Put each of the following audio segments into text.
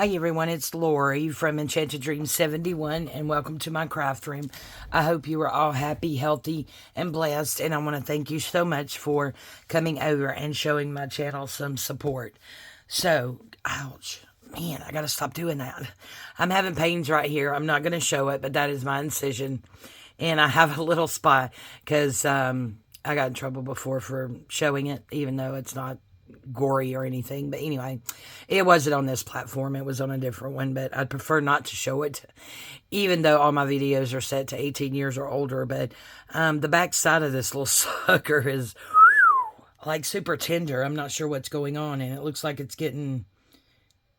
Hi everyone, it's Lorie from Enchanted Dreams 71 and welcome to my craft room. I hope you are all happy, healthy, and blessed, and I want to thank you so much for coming over and showing my channel some support. So, ouch, man, I gotta stop doing that. I'm having pains right here. I'm not going to show it, but that is my incision, and I have a little spot because I got in trouble before for showing it, even though it's not gory or anything. But anyway, it wasn't on this platform. It was on a different one, but I'd prefer not to show it, even though all my videos are set to 18 years or older. But the back side of this little sucker is like super tender. I'm not sure what's going on, and it looks like it's getting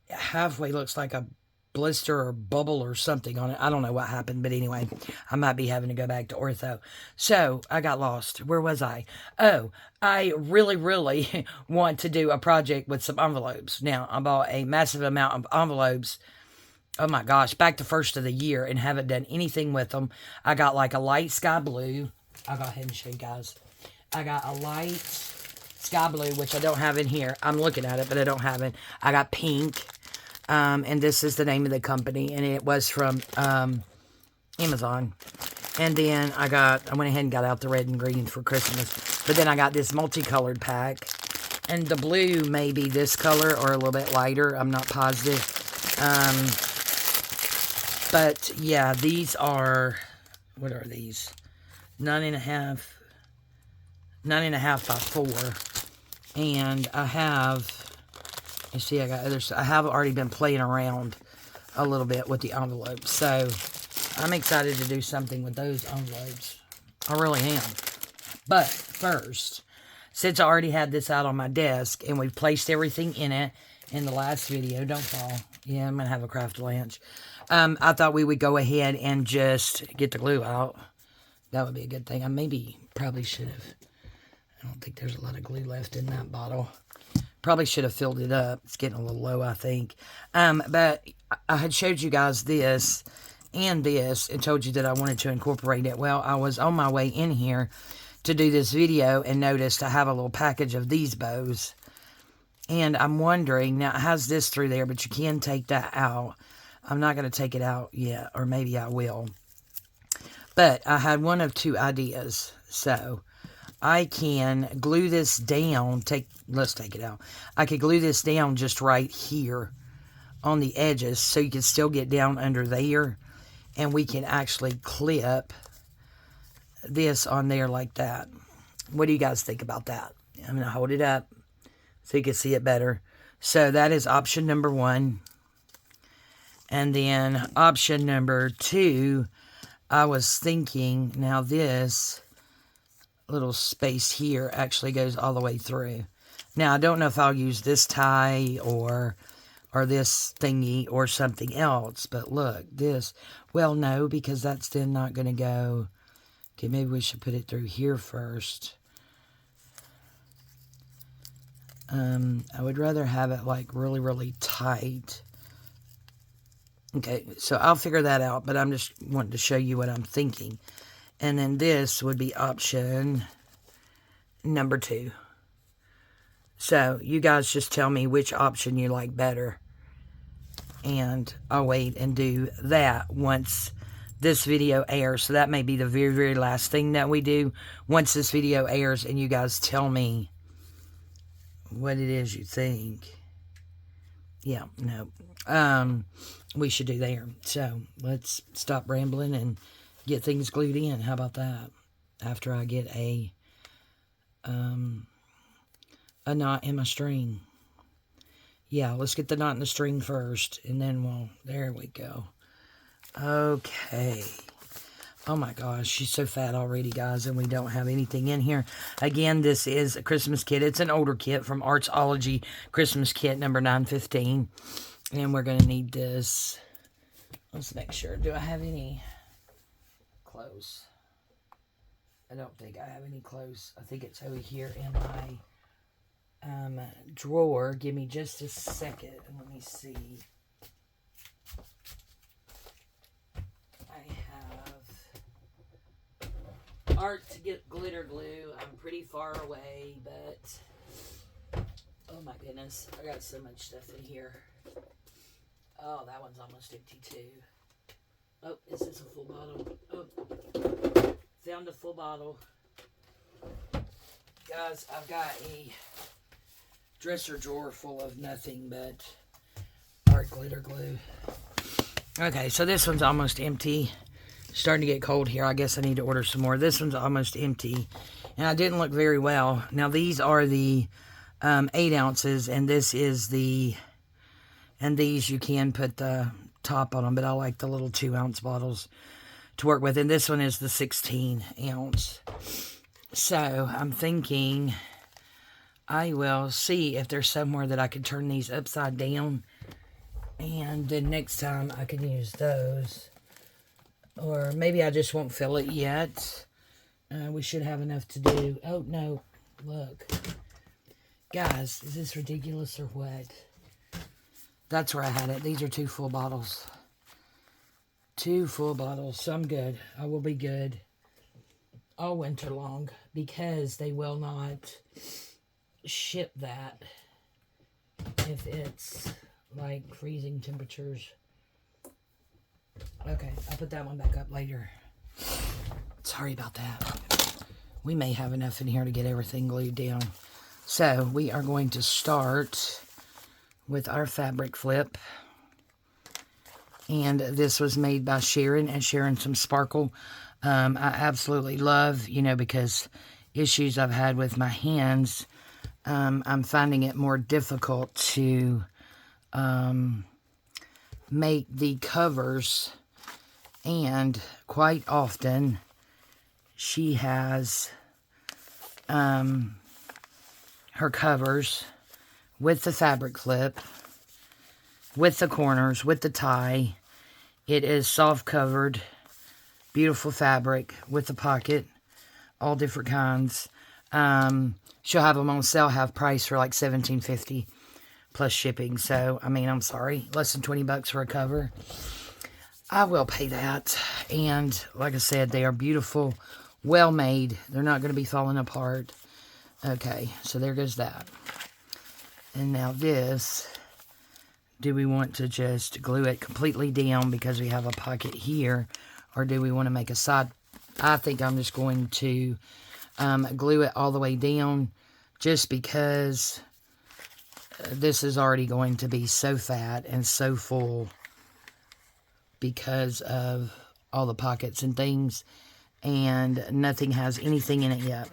halfway, looks like a blister or bubble or something on it. I don't know what happened, but anyway, I might be having to go back to ortho. So I got lost. Where was I? Oh, I really want to do a project with some envelopes. Now, I bought a massive amount of envelopes. Oh my gosh, back to first of the year, and haven't done anything with them. I got like a light sky blue. I'll go ahead and show you guys. I got a light sky blue, which I don't have in here. I'm looking at it, but I don't have it. I got pink. And this is the name of the company, and it was from Amazon. And then I went ahead and got out the red and green for Christmas. But then I got this multicolored pack, and the blue may be this color or a little bit lighter. I'm not positive. But yeah, these are, what are these? 9.5 by 4. And I have, you see, I got others. I have already been playing around a little bit with the envelopes. So I'm excited to do something with those envelopes. I really am. But first, since I already had this out on my desk and we've placed everything in it in the last video, don't fall. Yeah, I'm going to have a craft lunch. I thought we would go ahead and just get the glue out. That would be a good thing. Probably should have. I don't think there's a lot of glue left in that bottle. Probably should have filled it up. It's getting a little low, I think. But I had showed you guys this and this and told you that I wanted to incorporate it. Well, I was on my way in here to do this video and noticed I have a little package of these bows. And I'm wondering, now it has this through there, but you can take that out. I'm not going to take it out yet, or maybe I will. But I had one of two ideas. So I can glue this down. Let's take it out. I could glue this down just right here on the edges so you can still get down under there. And we can actually clip this on there like that. What do you guys think about that? I'm going to hold it up so you can see it better. So that is option number 1. And then option number 2, I was thinking, now this little space here actually goes all the way through. Now, I don't know if I'll use this tie or this thingy or something else, but look, this, well, no, because that's then not going to go. Okay, maybe we should put it through here first. I would rather have it like really tight. Okay, so I'll figure that out, but I'm just wanting to show you what I'm thinking. And then this would be option number 2. So you guys just tell me which option you like better. And I'll wait and do that once this video airs. So that may be the very last thing that we do once this video airs. And you guys tell me what it is you think. Yeah, no. We should do there. So let's stop rambling and get things glued in. How about that? After I get a knot in my string. Yeah, let's get the knot in the string first, and then there we go. Okay. Oh my gosh, she's so fat already, guys, and we don't have anything in here. Again, this is a Christmas kit. It's an older kit from Idea-ology Christmas Kit number 915. And we're going to need this. Let's make sure. Do I have any clothes? I don't think I have any clothes. I think it's over here in my drawer. Give me just a second and let me see. I have art to get glitter glue. I'm pretty far away, but oh my goodness, I got so much stuff in here. Oh, that one's almost empty too. Oh, is this a full bottle? Oh, found a full bottle. Guys, I've got a dresser drawer full of nothing but art glitter glue. Okay, so this one's almost empty. Starting to get cold here. I guess I need to order some more. This one's almost empty. And I didn't look very well. Now, these are the 8 ounces, and this is the... And these, you can put the top on them, but I like the little 2-ounce bottles to work with. And this one is the 16 ounce. So, I'm thinking I will see if there's somewhere that I could turn these upside down. And then next time I can use those. Or maybe I just won't fill it yet. We should have enough to do. Oh, no. Look. Guys, is this ridiculous or what? That's where I had it. These are 2 full bottles. 2 full bottles. So I'm good. I will be good all winter long because they will not ship that if it's like freezing temperatures. Okay, I'll put that one back up later. Sorry about that. We may have enough in here to get everything glued down. So we are going to start with our fabric flip. And this was made by Sharon and Sharon Some Sparkle. I absolutely love, because issues I've had with my hands, I'm finding it more difficult to make the covers. And quite often, she has her covers with the fabric flip, with the corners, with the tie. It is soft covered, beautiful fabric with the pocket, all different kinds. She'll have them on sale, half price for like $17.50 plus shipping. So, I'm sorry, less than $20 for a cover. I will pay that. And like I said, they are beautiful, well made. They're not going to be falling apart. Okay, so there goes that. And now this, do we want to just glue it completely down because we have a pocket here? Or do we want to make a side? I think I'm just going to glue it all the way down just because this is already going to be so fat and so full because of all the pockets and things, and nothing has anything in it yet.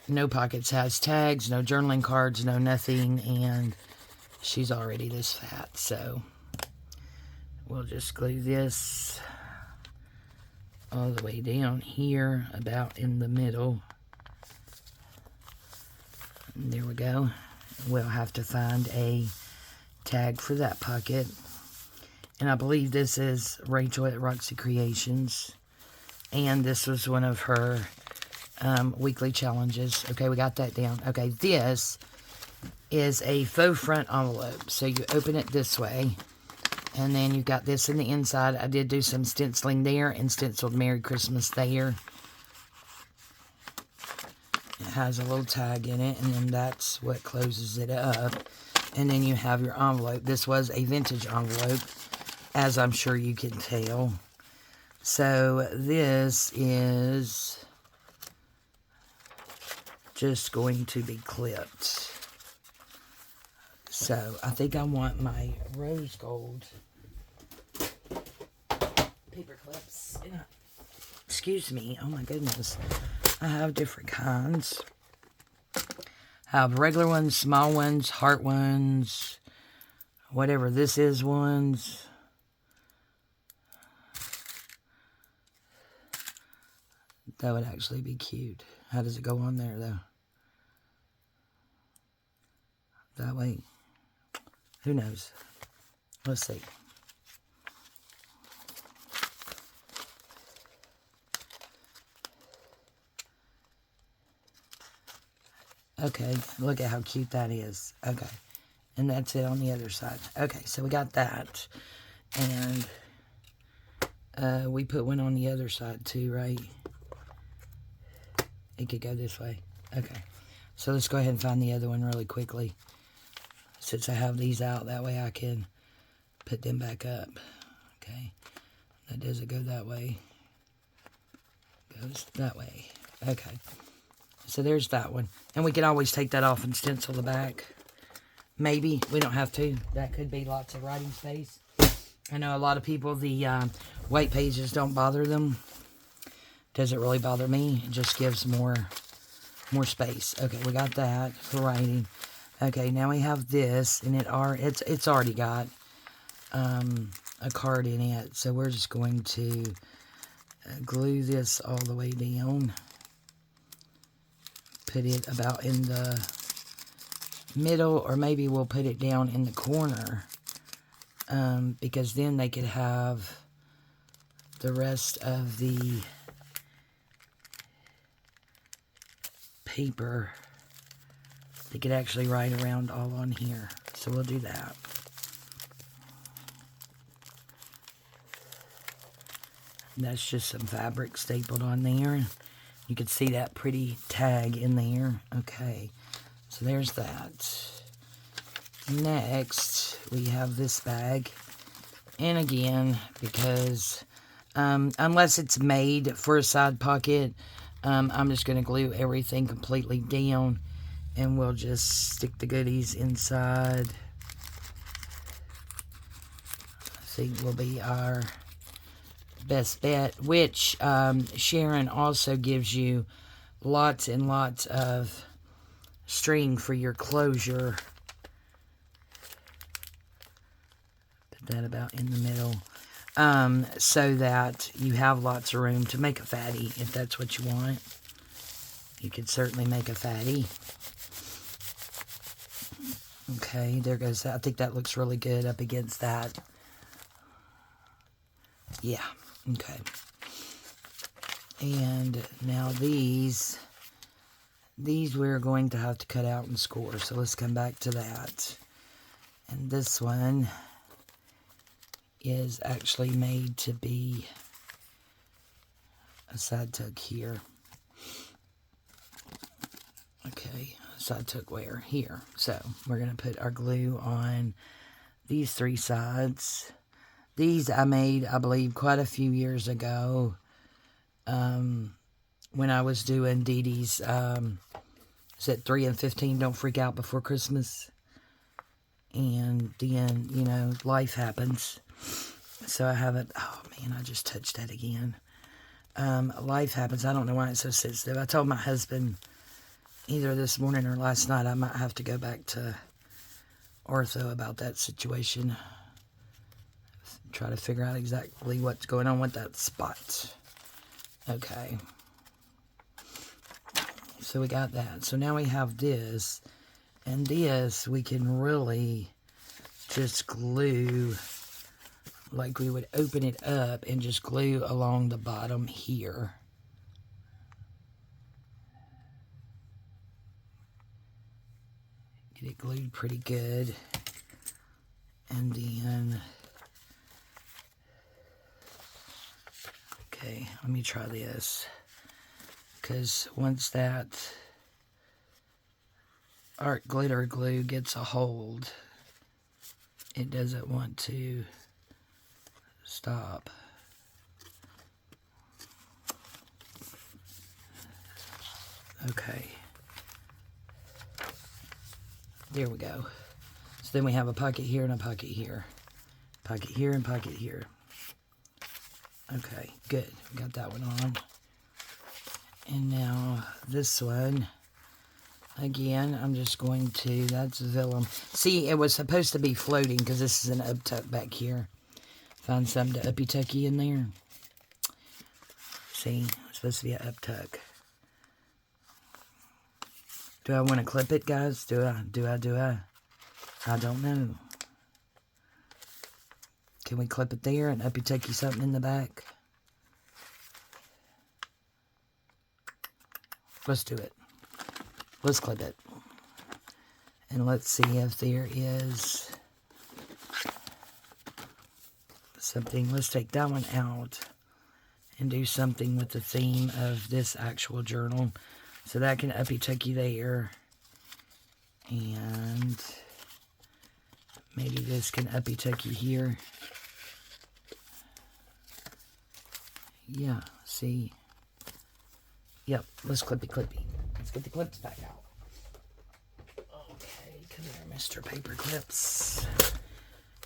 No pockets has tags, no journaling cards, no nothing, and she's already this fat, so we'll just glue this all the way down here, about in the middle. And there we go. We'll have to find a tag for that pocket. And I believe this is Rachel at Roxy Creations. And this was one of her weekly challenges. Okay, we got that down. Okay, this is a faux front envelope. So you open it this way. And then you've got this in the inside. I did do some stenciling there and stenciled Merry Christmas there. It has a little tag in it. And then that's what closes it up. And then you have your envelope. This was a vintage envelope, as I'm sure you can tell. So this is just going to be clipped. So I think I want my rose gold paper clips. Excuse me. Oh my goodness. I have different kinds. I have regular ones, small ones, heart ones, whatever this is ones. That would actually be cute. How does it go on there, though? That way? Who knows? Let's see. Okay, look at how cute that is. Okay, and that's it on the other side. Okay, so we got that. And we put one on the other side too, right? It could go this way. Okay, so let's go ahead and find the other one really quickly. Since I have these out, that way I can put them back up. Okay, that doesn't go that way. Goes that way. Okay, so there's that one. And we can always take that off and stencil the back. Maybe. We don't have to. That could be lots of writing space. I know a lot of people, the white pages don't bother them. Doesn't really bother me. It just gives more space. Okay, we got that for writing. Okay, now we have this, and it's already got a card in it. So we're just going to glue this all the way down. Put it about in the middle, or maybe we'll put it down in the corner. Because then they could have the rest of the paper. They could actually write around all on here. So we'll do that. And that's just some fabric stapled on there. You can see that pretty tag in there. Okay, so there's that. Next, we have this bag. And again, because unless it's made for a side pocket, I'm just going to glue everything completely down. And we'll just stick the goodies inside. I think will be our best bet. Which Sharon also gives you lots and lots of string for your closure. That about in the middle, so that you have lots of room to make a fatty. If that's what you want, you could certainly make a fatty. Okay, there goes that. I think that looks really good up against that. Yeah, okay. And now these we're going to have to cut out and score, so let's come back to that. And this one is actually made to be a side tuck here. Okay, side tuck where? Here. So we're going to put our glue on these three sides. These I made, I believe, quite a few years ago when I was doing Dee Dee's, is it 3 and 15 Don't Freak Out Before Christmas? And then, you know, life happens. So I haven't, oh man, I just touched that again. Life happens. I don't know why it's so sensitive. I told my husband either this morning or last night I might have to go back to ortho about that situation. Try to figure out exactly what's going on with that spot. Okay. So we got that. So now we have this. And this we can really just glue, like we would open it up and just glue along the bottom here. Get it glued pretty good. And then, okay, let me try this. Because once that art glitter glue gets a hold, it doesn't want to stop. Okay. There we go. So then we have a pocket here and a pocket here. Pocket here and pocket here. Okay, good. We got that one on. And now this one, again, I'm just going to, that's vellum. See, it was supposed to be floating because this is an up tuck back here. Find something to uppy tucky in there. See, it's supposed to be an up tuck. Do I want to clip it, guys? Do I? I don't know. Can we clip it there and uppy tucky something in the back? Let's do it. Let's clip it. And let's see if there is something. Let's take that one out and do something with the theme of this actual journal. So that can uppy tucky there. And Maybe this can uppy-tuck you here. Yeah, see? Yep, let's clippy-clippy. Let's get the clips back out. Okay, come here, Mr. Paper Clips.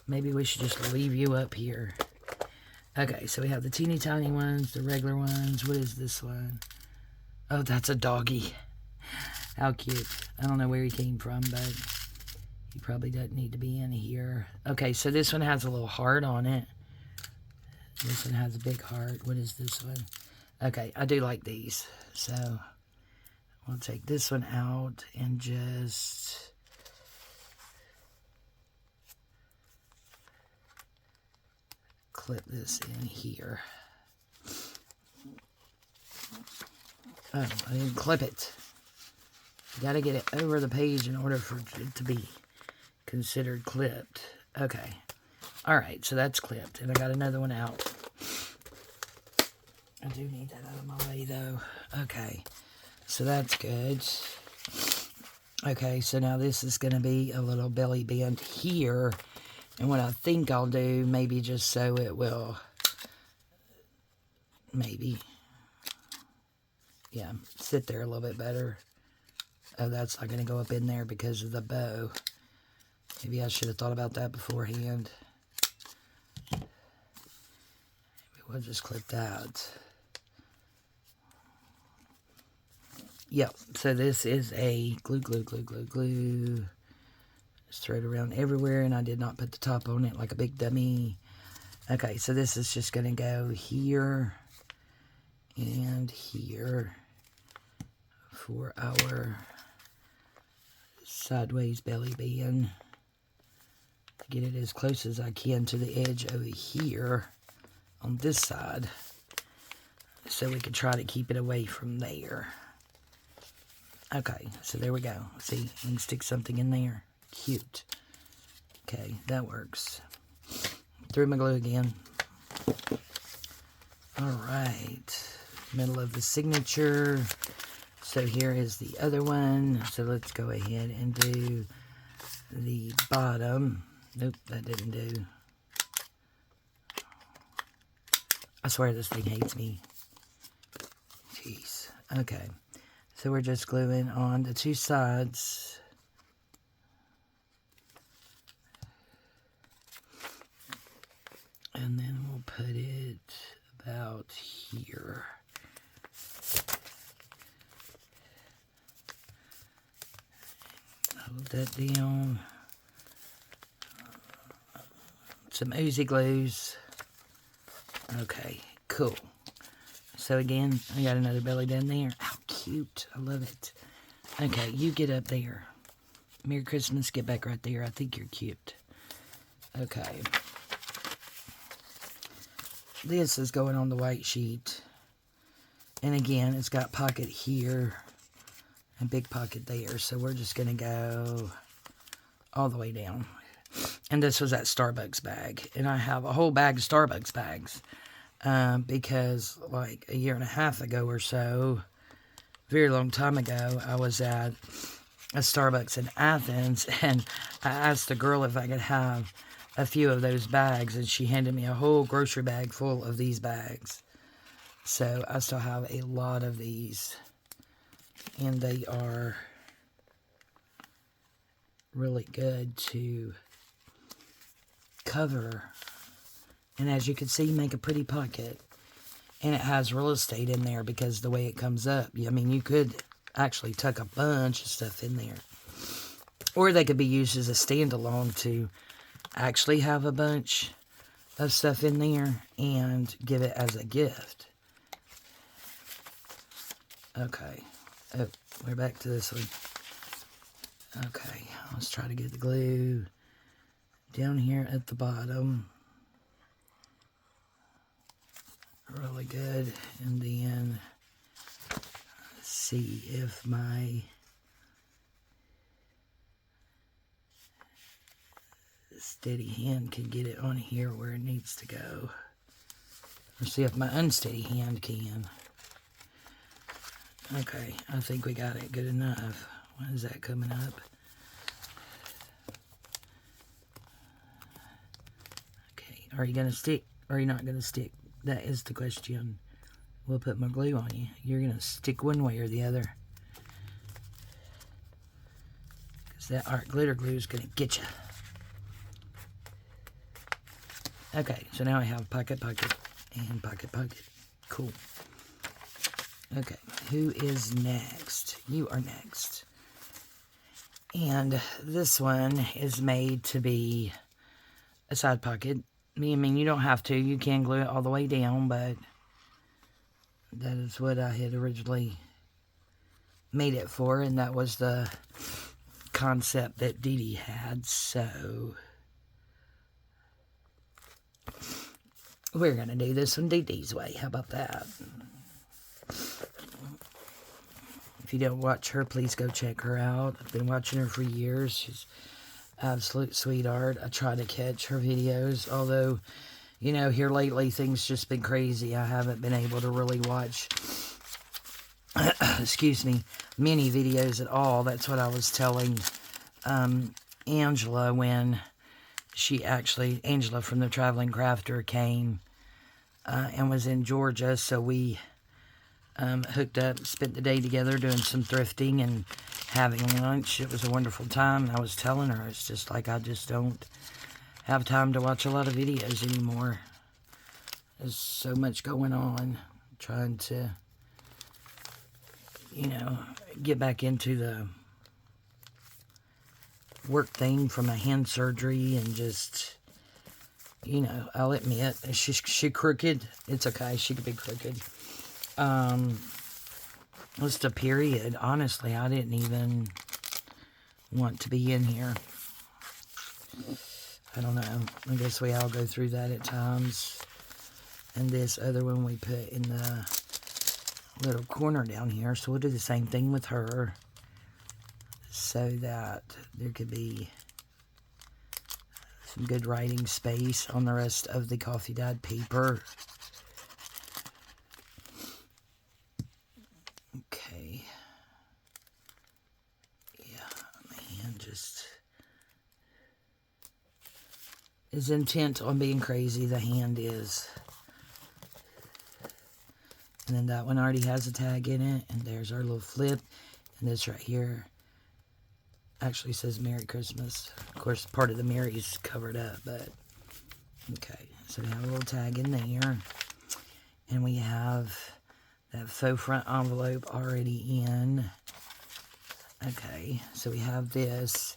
Maybe we should just leave you up here. Okay, so we have the teeny tiny ones, the regular ones. What is this one? Oh, that's a doggy. How cute. I don't know where he came from, but he probably doesn't need to be in here. Okay, so this one has a little heart on it. This one has a big heart. What is this one? Okay, I do like these. So we'll take this one out and just clip this in here. Oh, I didn't clip it. You gotta get it over the page in order for it to be considered clipped. Okay. Alright, so that's clipped. And I got another one out. I do need that out of my way, though. Okay. So that's good. Okay, so now this is going to be a little belly band here. And what I think I'll do, maybe just so it will, maybe, yeah, sit there a little bit better. Oh, that's not going to go up in there because of the bow. Maybe I should have thought about that beforehand. Maybe we'll just clip that. Yep, so this is a glue. Just throw it around everywhere, and I did not put the top on it like a big dummy. Okay, so this is just going to go here and here for our sideways belly band. To get it as close as I can to the edge over here on this side, so we can try to keep it away from there. Okay, so there we go. See, you can stick something in there. Cute. Okay, that works. Threw my glue again. Alright, middle of the signature. So here is the other one. So let's go ahead and do the bottom. Nope, that didn't do. I swear this thing hates me. Jeez. Okay. So we're just gluing on the two sides. And then we'll put it about here. Hold that down. Some oozy glues. Okay, cool. So again, I got another belly band there. How cute. I love it. Okay, you get up there. Merry Christmas. Get back right there. I think you're cute. Okay. This is going on the white sheet. And again, it's got pocket here and big pocket there. So we're just going to go all the way down. And this was that Starbucks bag. And I have a whole bag of Starbucks bags. Because like a year and a half ago or so, very long time ago, I was at a Starbucks in Athens, and I asked the girl if I could have a few of those bags, and she handed me a whole grocery bag full of these bags. So I still have a lot of these, and they are really good to cover. And as you can see, make a pretty pocket. And it has real estate in there because the way it comes up. I mean, you could actually tuck a bunch of stuff in there. Or they could be used as a standalone to actually have a bunch of stuff in there and give it as a gift. Okay. Oh, we're back to this one. Okay, let's try to get the glue down here at the bottom. Really good. And then see if my steady hand can get it on here where it needs to go. Or see if my unsteady hand can. Okay, I think we got it good enough. When is that coming up? Are you going to stick or are you not going to stick? That is the question. We'll put my glue on you. You're going to stick one way or the other. Because that art glitter glue is going to get you. Okay, so now I have pocket, pocket, and pocket, pocket. Cool. Okay, who is next? You are next. And this one is made to be a side pocket. I mean, you don't have to. You can glue it all the way down, but that is what I had originally made it for, and that was the concept that Dee Dee had, so we're going to do this one Dee Dee's way. How about that? If you don't watch her, please go check her out. I've been watching her for years. She's absolute sweetheart. I try to catch her videos, although, you know, here lately things just been crazy. I haven't been able to really watch, excuse me, many videos at all. That's what I was telling Angela when Angela from the Traveling Crafter came and was in Georgia, so we hooked up, spent the day together doing some thrifting and having lunch. It was a wonderful time. I was telling her, it's just like I just don't have time to watch a lot of videos anymore. There's so much going on. Trying to, you know, get back into the work thing from my hand surgery and just, you know, I'll admit, she crooked. It's okay. She could be crooked. Just a period. Honestly, I didn't even want to be in here. I don't know. I guess we all go through that at times. And this other one we put in the little corner down here. So we'll do the same thing with her, so that there could be some good writing space on the rest of the coffee dyed paper. Okay. Yeah, my hand just is intent on being crazy. The hand is. And then that one already has a tag in it. And there's our little flip. And this right here actually says Merry Christmas. Of course, part of the Merry's covered up, but okay. So we have a little tag in there. And we have that faux front envelope already in. Okay, so we have this.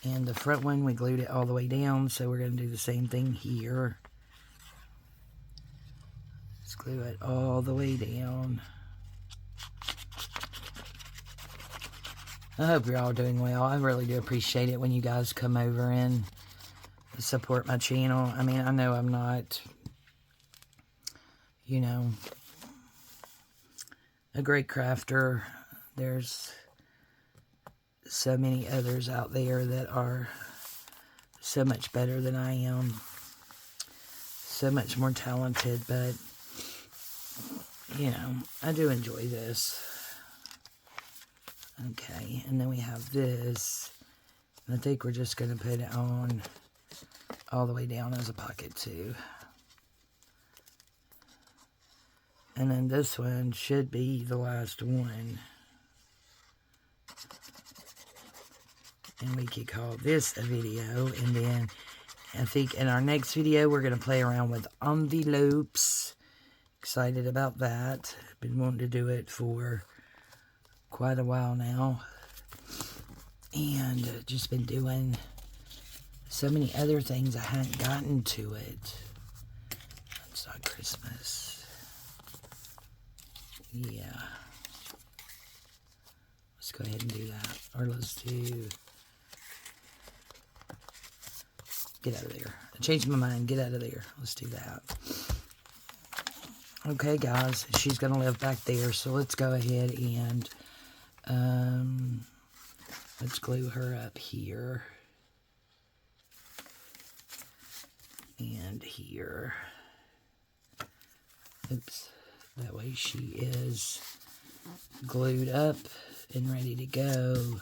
And the front one, we glued it all the way down, so we're going to do the same thing here. Let's glue it all the way down. I hope you're all doing well. I really do appreciate it when you guys come over and support my channel. I mean, I know I'm not, you know, a great crafter. There's so many others out there that are so much better than I am. So much more talented, but, you know, I do enjoy this. Okay, and then we have this. And I think we're just going to put it on all the way down as a pocket too. And then this one should be the last one. And we could call this a video. And then I think in our next video, we're going to play around with envelopes. Excited about that. Been wanting to do it for quite a while now. And just been doing so many other things. I hadn't gotten to it. It's not Christmas. Yeah. Let's go ahead and do that. Or let's do... Get out of there. I changed my mind. Get out of there. Let's do that. Okay, guys. She's going to live back there. So let's go ahead and... let's glue her up here. And here. Oops. That way she is glued up and ready to go.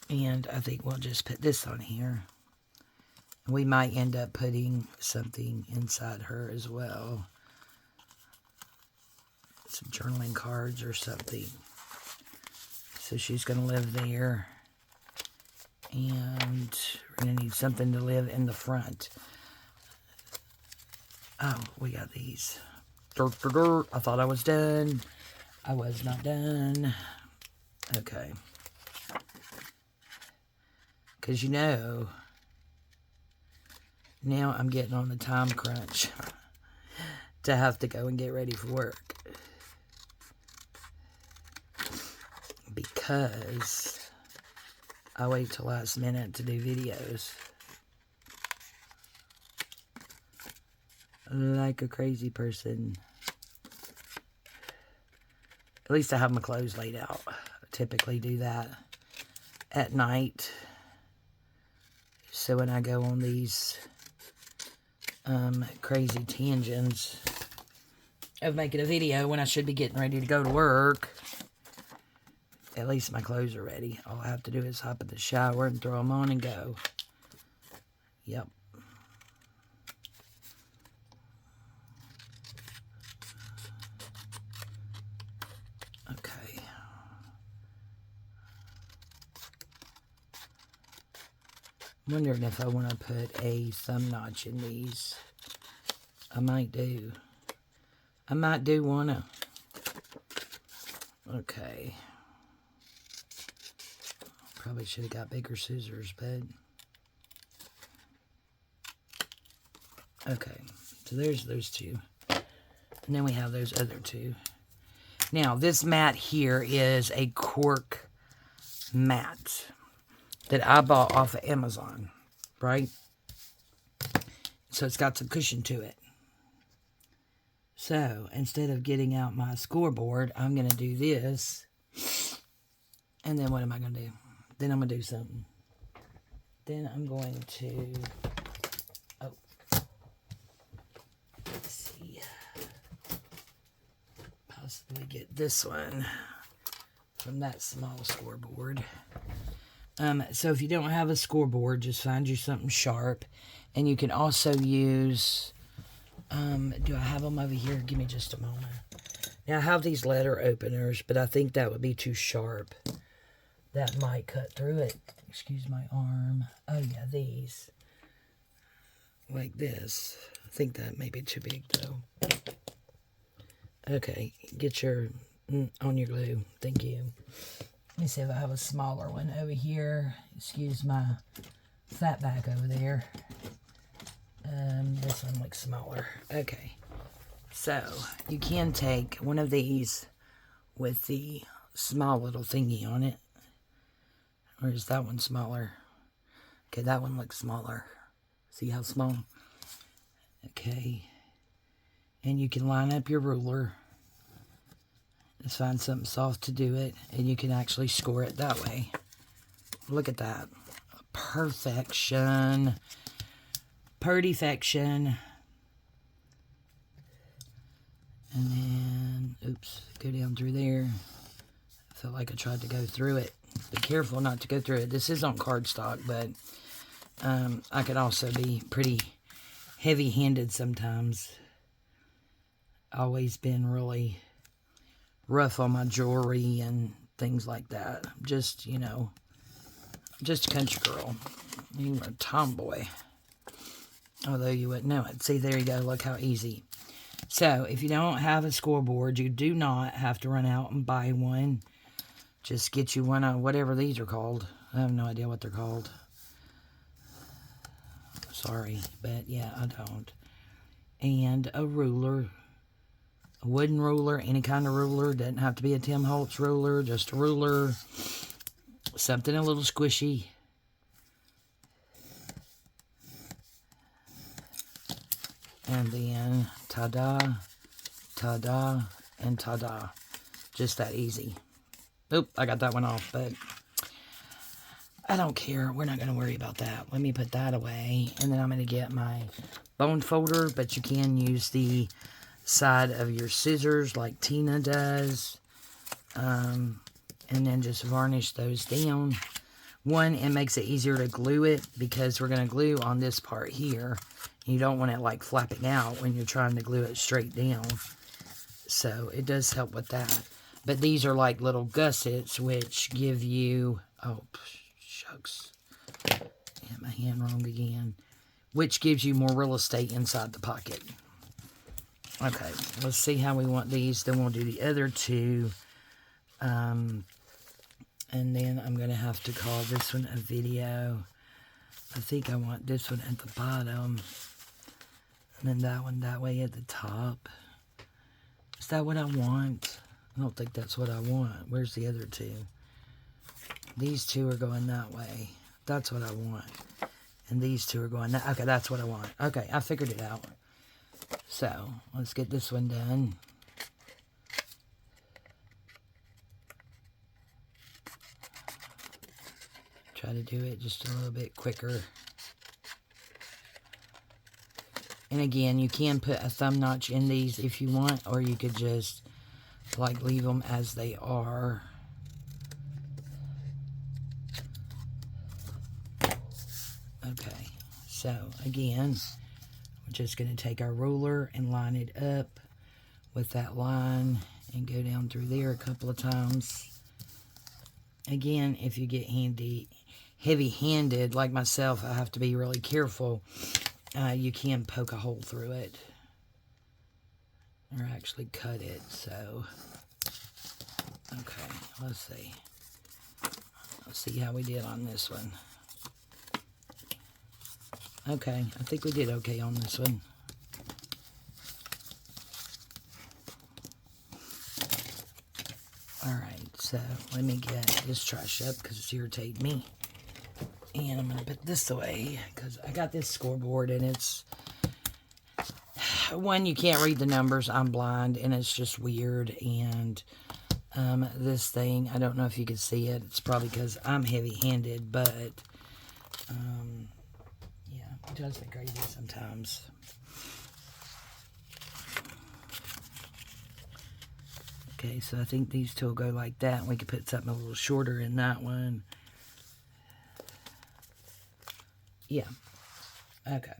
And I think we'll just put this on here. We might end up putting something inside her as well. Some journaling cards or something. So she's going to live there. And we're going to need something to live in the front. Oh, we got these. I thought I was done. I was not done. Okay. Because you know, now I'm getting on the time crunch to have to go and get ready for work. Because I wait till last minute to do videos. Like a crazy person. At least I have my clothes laid out. I typically do that at night. So when I go on these crazy tangents of making a video when I should be getting ready to go to work, at least my clothes are ready. All I have to do is hop in the shower and throw them on and go. Yep. Okay. I'm wondering if I want to put a thumb notch in these. I might do. I might do want to. Okay. Probably should have got bigger scissors, but... Okay. So there's those two. And then we have those other two. Now, this mat here is a cork mat that I bought off of Amazon, right? So it's got some cushion to it. So, instead of getting out my scoreboard, I'm going to do this. And then what am I going to do? Then I'm going to do something. Then I'm going to... Oh. Let's see. Possibly get this one from that small scoreboard. So if you don't have a scoreboard, just find you something sharp. And you can also use, do I have them over here? Give me just a moment. Now I have these letter openers, but I think that would be too sharp. That might cut through it. Excuse my arm. Oh yeah, these. Like this. I think that may be too big though. Okay, get your, on your glue. Thank you. Let me see if I have a smaller one over here. Excuse my fat back over there. This one looks smaller. Okay. So, you can take one of these with the small little thingy on it. Or is that one smaller? Okay, that one looks smaller. See how small? Okay. And you can line up your ruler. Just find something soft to do it, and you can actually score it that way. Look at that. Perfection. Perfection. And then, oops, go down through there. I felt like I tried to go through it. Be careful not to go through it. This is on cardstock, but I could also be pretty heavy-handed sometimes. Always been really rough on my jewelry and things like that. Just, you know, just a country girl. You're a tomboy. Although you wouldn't know it. See, there you go. Look how easy. So, if you don't have a scoreboard, you do not have to run out and buy one. Just get you one of whatever these are called. I have no idea what they're called. Sorry, but yeah, I don't. And a ruler. A wooden ruler, any kind of ruler. Doesn't have to be a Tim Holtz ruler, just a ruler. Something a little squishy. And then, ta-da, ta-da, and ta-da. Just that easy. Oop, I got that one off, but I don't care. We're not going to worry about that. Let me put that away. And then I'm going to get my bone folder, but you can use the side of your scissors like Tina does. And then just varnish those down One, it makes it easier to glue it because we're going to glue on this part here. You don't want it like flapping out when you're trying to glue it straight down. So it does help with that. But these are like little gussets which give you, oh, shucks. Hit my hand wrong again. Which gives you more real estate inside the pocket. Okay, let's see how we want these. Then we'll do the other two. And then I'm going to have to call this one a video. I think I want this one at the bottom. And then that one that way at the top. Is that what I want? I don't think that's what I want. Where's the other two? These two are going that way. That's what I want. And these two are going that. Okay, that's what I want. Okay, I figured it out. So, let's get this one done. Try to do it just a little bit quicker. And again, you can put a thumb notch in these if you want, or you could just like leave them as they are. Okay, so again, we're just going to take our ruler and line it up with that line and go down through there a couple of times. Again, if you get heavy-handed like myself, I have to be really careful. You can poke a hole through it or actually cut it. So, okay, let's see. Let's see how we did on this one. Okay, I think we did okay on this one. Alright, so let me get this trash up because it's irritating me. And I'm going to put this away because I got this scoreboard and it's... One, you can't read the numbers. I'm blind and it's just weird. And this thing, I don't know if you can see it. It's probably because I'm heavy-handed, but... It does me crazy sometimes. Okay, so I think these two will go like that. We could put something a little shorter in that one. Yeah. Okay.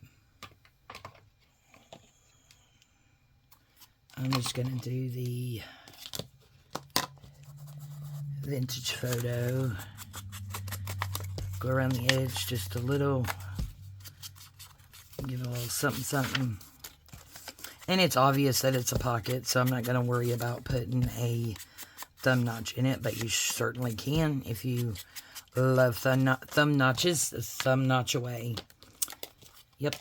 I'm just going to do the vintage photo. Go around the edge just a little. Give it a little something, something. And it's obvious that it's a pocket, so I'm not going to worry about putting a thumb notch in it, but you certainly can if you love thumb notches. Thumb notch away. Yep.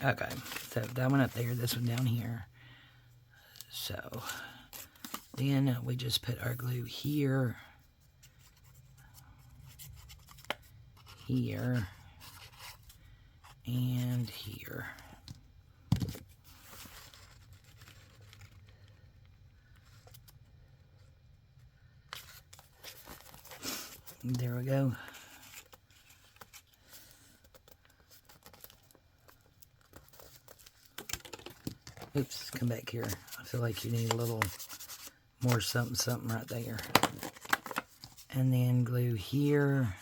Okay, so that one up there, this one down here. So, then we just put our glue here. Here. And here. There we go. Oops, come back here. I feel like you need a little more something, something right there. And then glue here.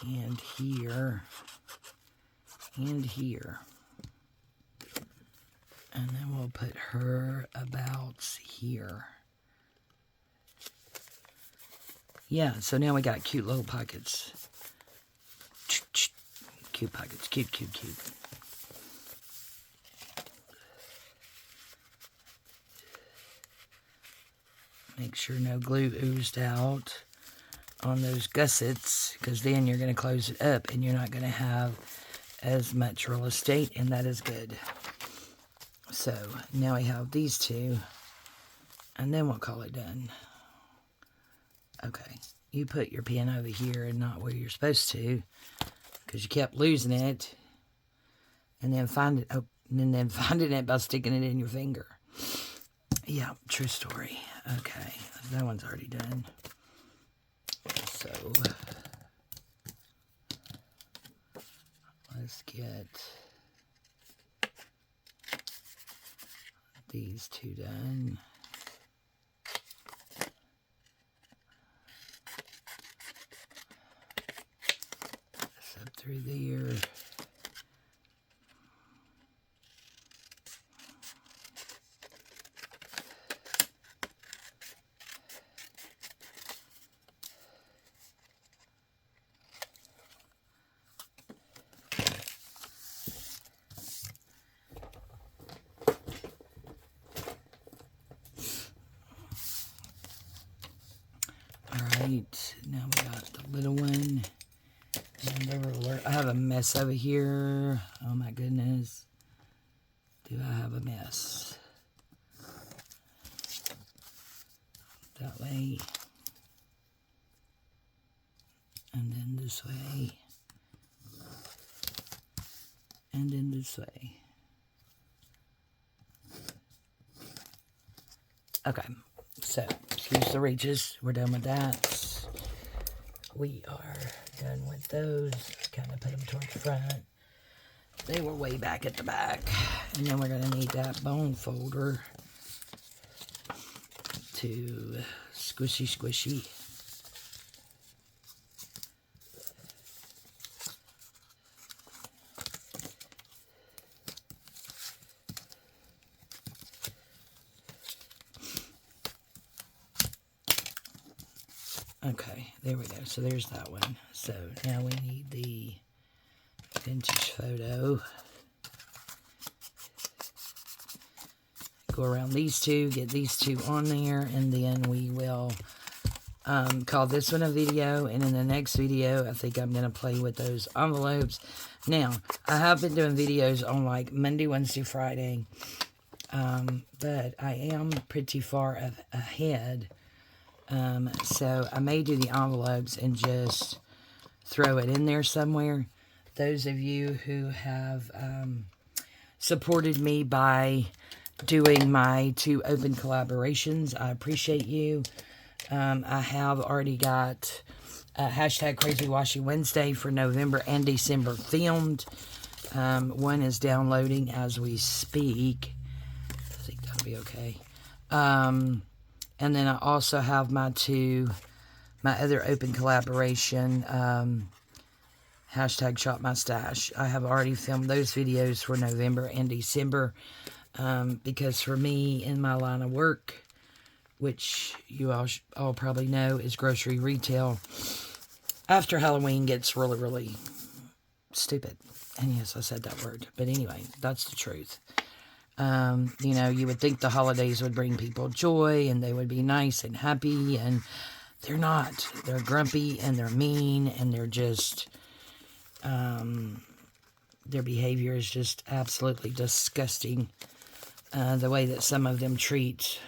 And here. And here. And then we'll put her about here. Yeah, so now we got cute little pockets. Cute pockets. Cute, cute, cute. Make sure no glue oozed out on those gussets, because then you're going to close it up and you're not going to have as much real estate, and that is good. So now we have these two, and then we'll call it done. Okay, you put your pen over here and not where you're supposed to, because you kept losing it, and then finding it by sticking it in your finger. Yeah, true story. Okay, that one's already done. So let's get these two done. through there. Alright, now we got the little one. And I have a mess over here. Oh my goodness. Do I have a mess? That way. And then this way. And then this way. Okay, so excuse the reaches. We're done with that. We are done with those. Kind of put them towards the front. They were way back at the back. And then we're going to need that bone folder to squishy. Okay, there we go. So there's that one. So now we need the vintage photo. Go around these two, get these two on there, and then we will call this one a video. And in the next video, I think I'm going to play with those envelopes. Now, I have been doing videos on like Monday, Wednesday, Friday, but I am pretty far ahead. So I may do the envelopes and just throw it in there somewhere. Those of you who have supported me by doing my 2 open collaborations, I appreciate you. I have already got hashtag Crazy Washi Wednesday for November and December filmed. One is downloading as we speak. I think that'll be okay. And then I also have my other open collaboration, hashtag Shop My Stash. I have already filmed those videos for November and December, because for me, in my line of work, which you all probably know is grocery retail, after Halloween gets really, really stupid. And yes, I said that word. But anyway, that's the truth. You know, you would think the holidays would bring people joy and they would be nice and happy, and they're not. They're grumpy and they're mean and they're just, their behavior is just absolutely disgusting. The way that some of them treat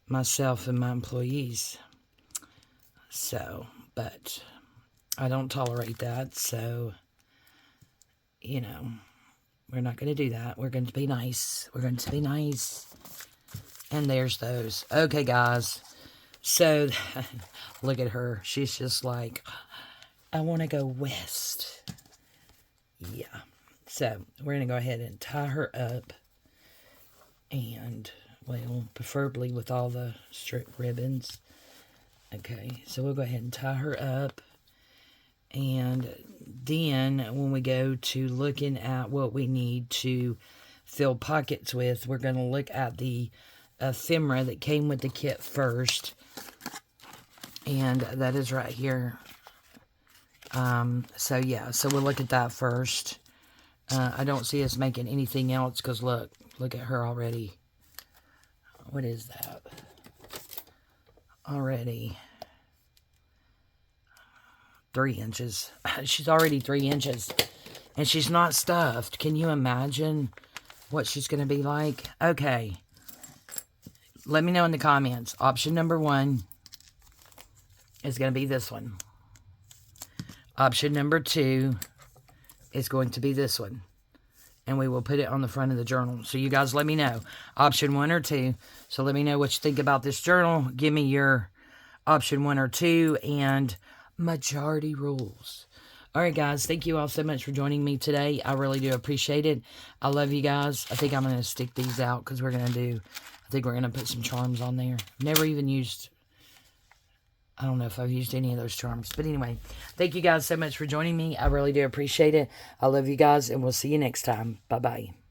myself and my employees. So, but I don't tolerate that, so, you know, we're not going to do that. We're going to be nice. We're going to be nice. And there's those. Okay, guys. So, look at her. She's just like, I want to go west. Yeah. So, we're going to go ahead and tie her up. And, well, preferably with all the strip ribbons. Okay. So, we'll go ahead and tie her up. And then when we go to looking at what we need to fill pockets with, we're going to look at the ephemera that came with the kit first. And that is right here. So yeah, so we'll look at that first. I don't see us making anything else because look at her already. What is that? Already 3 inches. She's already 3 inches. And she's not stuffed. Can you imagine what she's going to be like? Okay. Let me know in the comments. Option number 1 is going to be this one. Option number 2 is going to be this one. And we will put it on the front of the journal. So you guys let me know. Option 1 or 2. So let me know what you think about this journal. Give me your option 1 or 2. And majority rules. Alright guys, thank you all so much for joining me today. I really do appreciate it. I love you guys. I think I'm going to stick these out because I think we're going to put some charms on there. Never even used I don't know if I've used any of those charms. But anyway, thank you guys so much for joining me. I really do appreciate it. I love you guys, and we'll see you next time. Bye-bye.